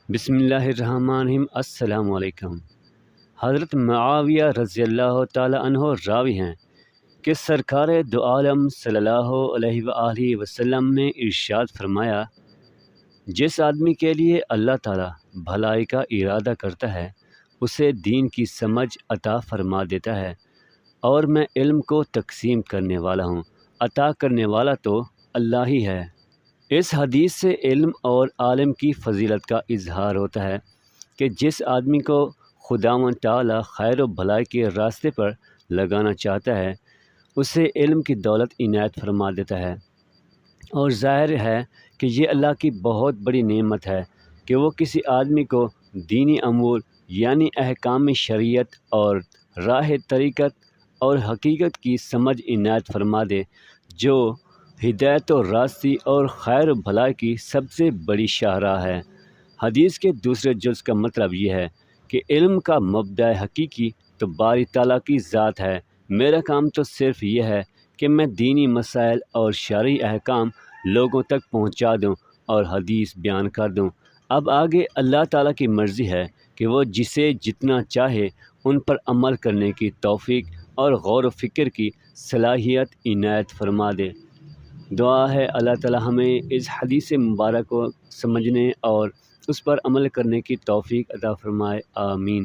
بسم اللہ الرحمن الرحیم۔ السلام علیکم۔ حضرت معاویہ رضی اللہ تعالیٰ عنہ راوی ہیں کہ سرکار دو عالم صلی اللہ علیہ وآلہ وسلم نے ارشاد فرمایا، جس آدمی کے لیے اللہ تعالیٰ بھلائی کا ارادہ کرتا ہے اسے دین کی سمجھ عطا فرما دیتا ہے، اور میں علم کو تقسیم کرنے والا ہوں، عطا کرنے والا تو اللہ ہی ہے۔ اس حدیث سے علم اور عالم کی فضیلت کا اظہار ہوتا ہے کہ جس آدمی کو خداوند تعالیٰ خیر و بھلائی کے راستے پر لگانا چاہتا ہے اسے علم کی دولت عنایت فرما دیتا ہے، اور ظاہر ہے کہ یہ اللہ کی بہت بڑی نعمت ہے کہ وہ کسی آدمی کو دینی امور یعنی احکام شریعت اور راہ طریقت اور حقیقت کی سمجھ عنایت فرما دے، جو ہدایت و راستی اور خیر و بھلائی کی سب سے بڑی شاہراہ ہے۔ حدیث کے دوسرے جز کا مطلب یہ ہے کہ علم کا مبدأ حقیقی تو باری تعالیٰ کی ذات ہے۔ میرا کام تو صرف یہ ہے کہ میں دینی مسائل اور شرعی احکام لوگوں تک پہنچا دوں اور حدیث بیان کر دوں۔ اب آگے اللہ تعالیٰ کی مرضی ہے کہ وہ جسے جتنا چاہے ان پر عمل کرنے کی توفیق اور غور و فکر کی صلاحیت عنایت فرما دے۔ دعا ہے اللہ تعالیٰ ہمیں اس حدیث مبارک کو سمجھنے اور اس پر عمل کرنے کی توفیق عطا فرمائے، آمین۔